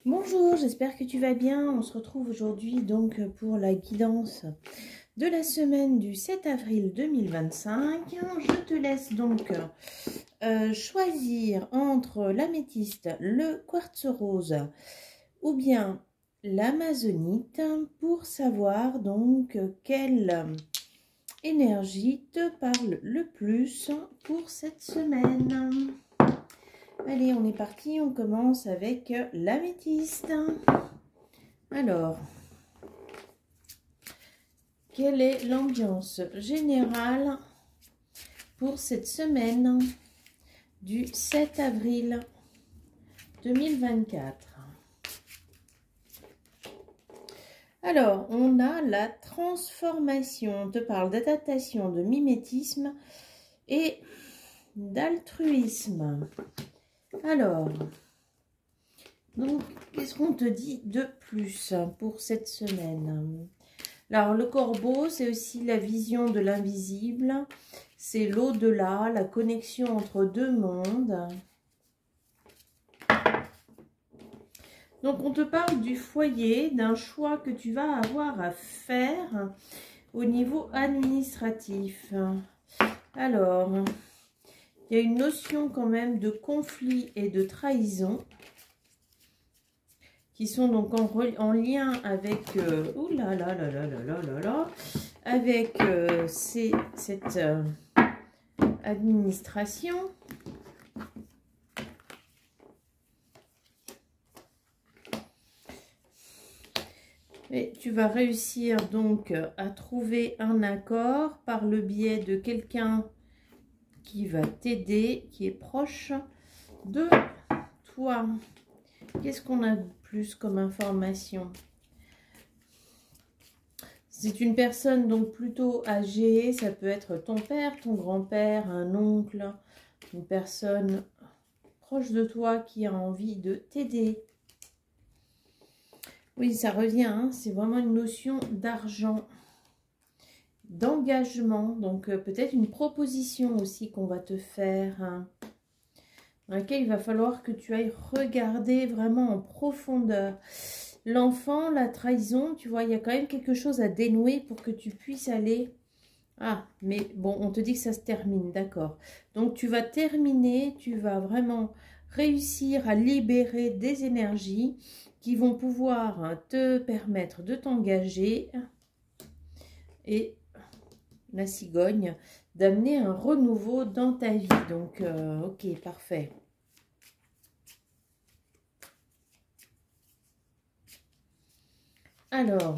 Bonjour, j'espère que tu vas bien. On se retrouve aujourd'hui donc pour la guidance de la semaine du 7 avril 2025. Je te laisse donc choisir entre l'améthyste, le quartz rose ou bien l'amazonite pour savoir donc quelle énergie te parle le plus pour cette semaine. Allez, on est parti, on commence avec l'améthyste. Alors, quelle est l'ambiance générale pour cette semaine du 7 avril 2024? Alors, on a la transformation. On te parle d'adaptation, de mimétisme et d'altruisme. Alors, donc, qu'est-ce qu'on te dit de plus pour cette semaine? Alors, le corbeau, c'est aussi la vision de l'invisible. C'est l'au-delà, la connexion entre deux mondes. Donc, on te parle du foyer, d'un choix que tu vas avoir à faire au niveau administratif. Alors, il y a une notion quand même de conflit et de trahison qui sont donc en lien avec avec cette administration. Et tu vas réussir donc à trouver un accord par le biais de quelqu'un qui va t'aider, qui est proche de toi. Qu'est-ce qu'on a de plus comme information? C'est une personne donc plutôt âgée, ça peut être ton père, ton grand-père, un oncle, une personne proche de toi qui a envie de t'aider. Oui, ça revient, hein, c'est vraiment une notion d'argent, d'engagement, donc peut-être une proposition aussi qu'on va te faire, hein, dans laquelle il va falloir que tu ailles regarder vraiment en profondeur. L'enfant, la trahison, tu vois, il y a quand même quelque chose à dénouer pour que tu puisses aller... Ah, mais bon, on te dit que ça se termine, d'accord. Donc, tu vas terminer, tu vas vraiment réussir à libérer des énergies qui vont pouvoir te permettre de t'engager et la cigogne, d'amener un renouveau dans ta vie. Donc, ok, parfait. Alors,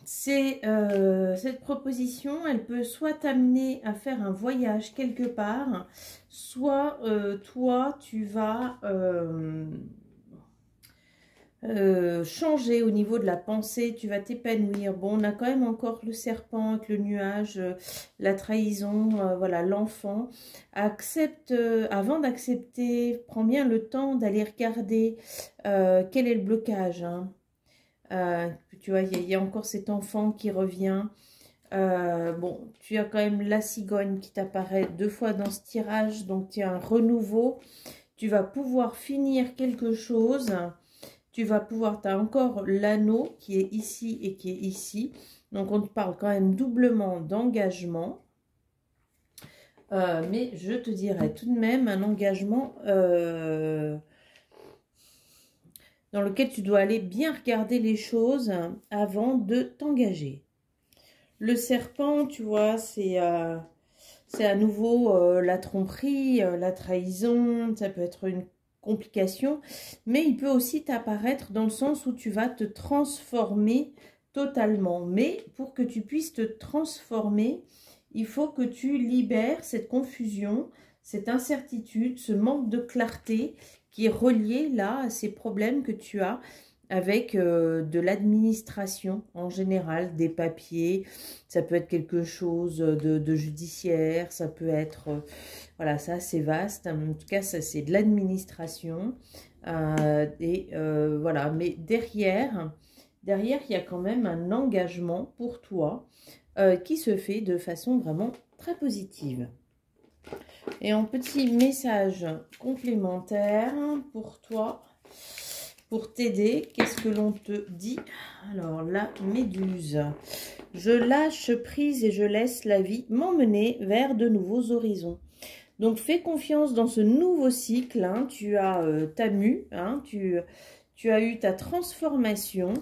cette proposition, elle peut soit t'amener à faire un voyage quelque part, soit toi, tu vas changer au niveau de la pensée, tu vas t'épanouir. Bon, on a quand même encore le serpent avec le nuage, la trahison, voilà, l'enfant. Accepte, avant d'accepter, prends bien le temps d'aller regarder quel est le blocage, hein. Tu vois, il y a encore cet enfant qui revient. Bon, tu as quand même la cigogne qui t'apparaît 2 fois dans ce tirage, donc tu as un renouveau. Tu vas pouvoir finir quelque chose. Tu vas pouvoir, tu as encore l'anneau qui est ici et qui est ici. Donc, on te parle quand même doublement d'engagement. Mais je te dirais tout de même un engagement dans lequel tu dois aller bien regarder les choses avant de t'engager. Le serpent, tu vois, c'est à nouveau la tromperie, la trahison, ça peut être une complication, mais il peut aussi t'apparaître dans le sens où tu vas te transformer totalement. Mais pour que tu puisses te transformer, il faut que tu libères cette confusion, cette incertitude, ce manque de clarté qui est relié là à ces problèmes que tu as avec de l'administration en général, des papiers, ça peut être quelque chose de judiciaire, ça peut être, voilà, ça c'est vaste, en tout cas ça c'est de l'administration, voilà, mais derrière il y a quand même un engagement pour toi qui se fait de façon vraiment très positive. Et en petit message complémentaire pour toi, pour t'aider, qu'est-ce que l'on te dit? Alors, la méduse. Je lâche prise et je laisse la vie m'emmener vers de nouveaux horizons. Donc, fais confiance dans ce nouveau cycle. Hein. Tu as ta mue, hein. Tu as eu ta transformation.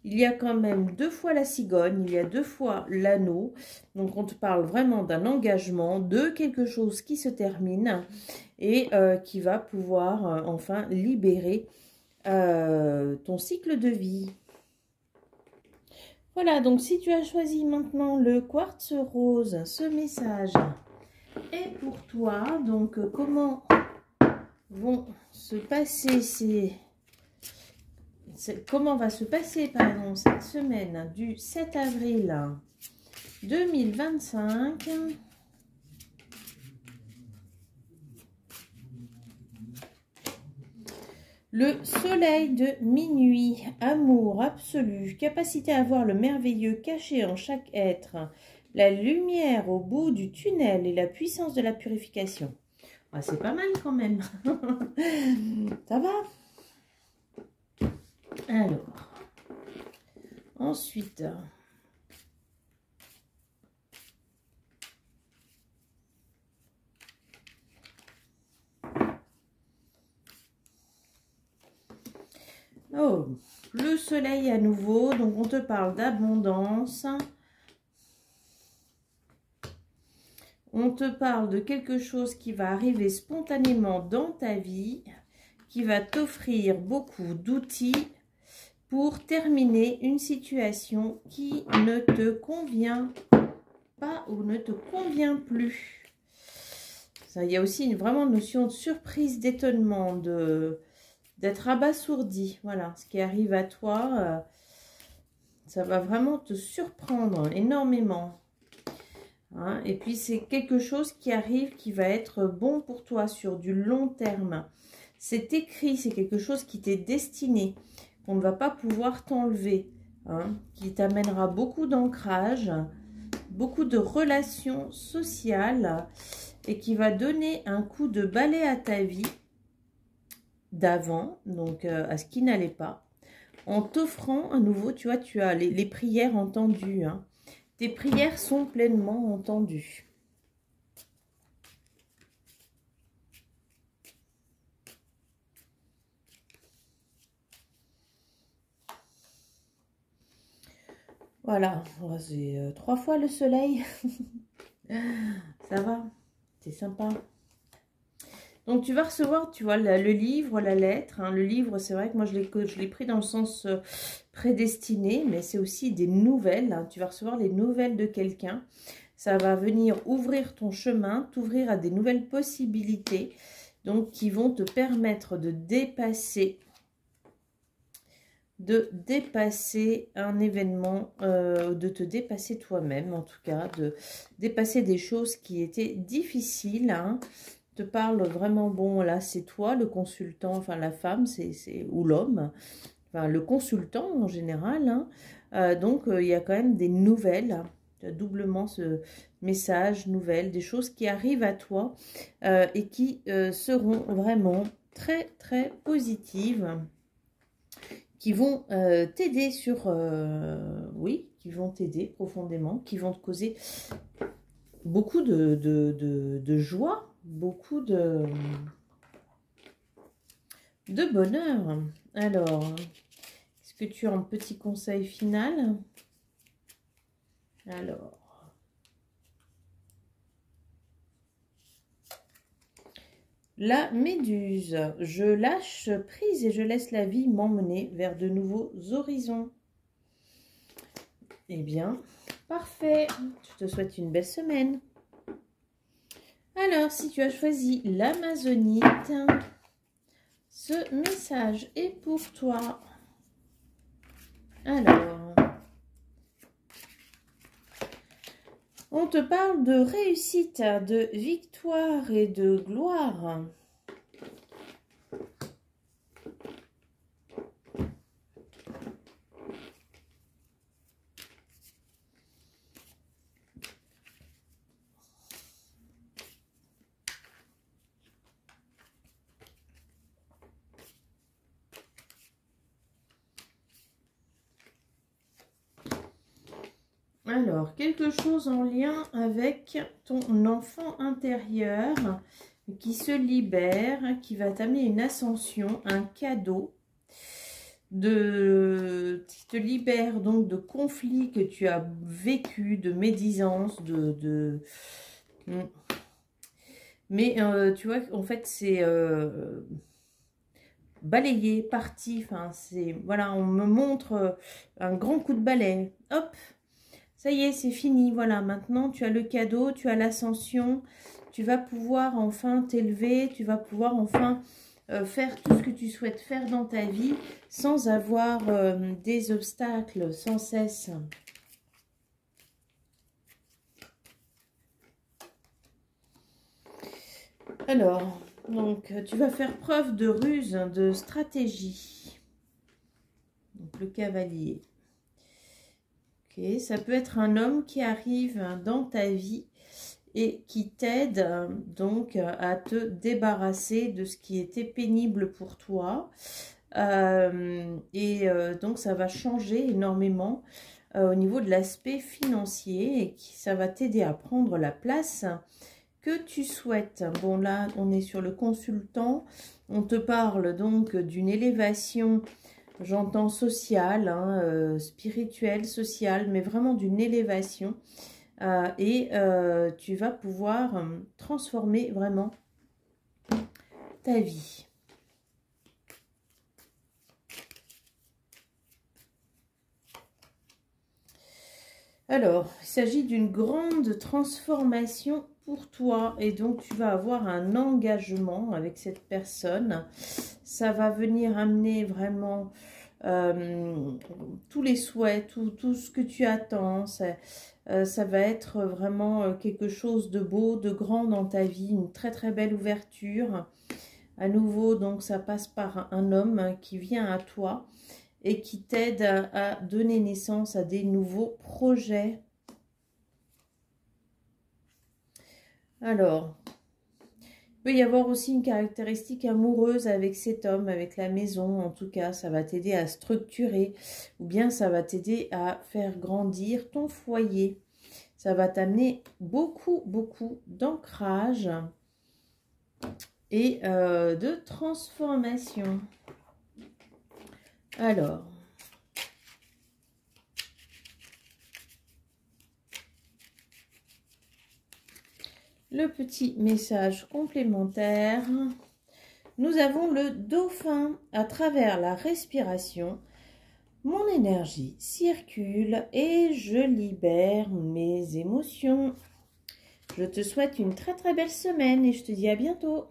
Il y a quand même 2 fois la cigogne, il y a 2 fois l'anneau. Donc, on te parle vraiment d'un engagement, de quelque chose qui se termine et qui va pouvoir enfin libérer ton cycle de vie. Voilà, donc si tu as choisi maintenant le quartz rose, ce message est pour toi. Donc, comment vont se passer comment va se passer, pardon, cette semaine du 7 avril 2025. Le soleil de minuit, amour absolu, capacité à voir le merveilleux caché en chaque être, la lumière au bout du tunnel et la puissance de la purification. Ah, c'est pas mal quand même. Ça va? Alors, ensuite, oh, le soleil à nouveau, donc on te parle d'abondance. On te parle de quelque chose qui va arriver spontanément dans ta vie, qui va t'offrir beaucoup d'outils pour terminer une situation qui ne te convient pas ou ne te convient plus. Ça, il y a aussi vraiment une notion de surprise, d'étonnement, d'être abasourdi. Voilà, ce qui arrive à toi, ça va vraiment te surprendre énormément. Hein, et puis, c'est quelque chose qui arrive qui va être bon pour toi sur du long terme. C'est écrit, c'est quelque chose qui t'est destiné, qu'on ne va pas pouvoir t'enlever, hein, qui t'amènera beaucoup d'ancrage, beaucoup de relations sociales et qui va donner un coup de balai à ta vie d'avant, donc à ce qui n'allait pas, en t'offrant à nouveau, tu vois, tu as les prières entendues, hein. Tes prières sont pleinement entendues. Voilà, c'est 3 fois le soleil. Ça va, c'est sympa. Donc, tu vas recevoir, tu vois, le livre, la lettre. Hein. Le livre, c'est vrai que moi, je l'ai pris dans le sens prédestiné, mais c'est aussi des nouvelles. Hein. Tu vas recevoir les nouvelles de quelqu'un. Ça va venir ouvrir ton chemin, t'ouvrir à des nouvelles possibilités, donc qui vont te permettre de dépasser un événement, de te dépasser toi-même, en tout cas, de dépasser des choses qui étaient difficiles, hein. Te parle vraiment, bon, là, c'est toi, le consultant, enfin, la femme, ou l'homme, enfin, le consultant en général, hein. Donc, il y a quand même des nouvelles, doublement ce message, nouvelles, des choses qui arrivent à toi et qui seront vraiment très, très positives, qui vont t'aider oui, qui vont t'aider profondément, qui vont te causer beaucoup de joie, beaucoup de bonheur. Alors, est-ce que tu as un petit conseil final? Alors, la méduse, je lâche prise et je laisse la vie m'emmener vers de nouveaux horizons. Eh bien, parfait. Je te souhaite une belle semaine. Alors, si tu as choisi l'amazonite, ce message est pour toi. Alors, on te parle de réussite, de victoire et de gloire. Alors, quelque chose en lien avec ton enfant intérieur qui se libère, qui va t'amener une ascension, un cadeau, qui te libère donc de conflits que tu as vécu, de médisance, mais tu vois, en fait, c'est balayé, parti, enfin, c'est, voilà, on me montre un grand coup de balai, hop, ça y est, c'est fini, voilà, maintenant tu as le cadeau, tu as l'ascension, tu vas pouvoir enfin t'élever, tu vas pouvoir enfin faire tout ce que tu souhaites faire dans ta vie sans avoir des obstacles sans cesse. Alors, donc tu vas faire preuve de ruse, de stratégie. Donc le cavalier. Ok, ça peut être un homme qui arrive dans ta vie et qui t'aide donc à te débarrasser de ce qui était pénible pour toi. Donc ça va changer énormément au niveau de l'aspect financier et ça va t'aider à prendre la place que tu souhaites. Bon, là on est sur le consultant, on te parle donc d'une élévation, j'entends sociale, hein, spirituelle, sociale, mais vraiment d'une élévation. Tu vas pouvoir transformer vraiment ta vie. Alors, il s'agit d'une grande transformation pour toi et donc tu vas avoir un engagement avec cette personne. Ça va venir amener vraiment tous les souhaits, tout ce que tu attends. Ça va être vraiment quelque chose de beau, de grand dans ta vie, une très très belle ouverture. À nouveau, donc ça passe par un homme qui vient à toi et qui t'aide à donner naissance à des nouveaux projets. Alors, il peut y avoir aussi une caractéristique amoureuse avec cet homme, avec la maison. En tout cas, ça va t'aider à structurer ou bien ça va t'aider à faire grandir ton foyer. Ça va t'amener beaucoup, beaucoup d'ancrage et de transformation. Alors, le petit message complémentaire. Nous avons le dauphin. À travers la respiration, mon énergie circule et je libère mes émotions. Je te souhaite une très très belle semaine et je te dis à bientôt.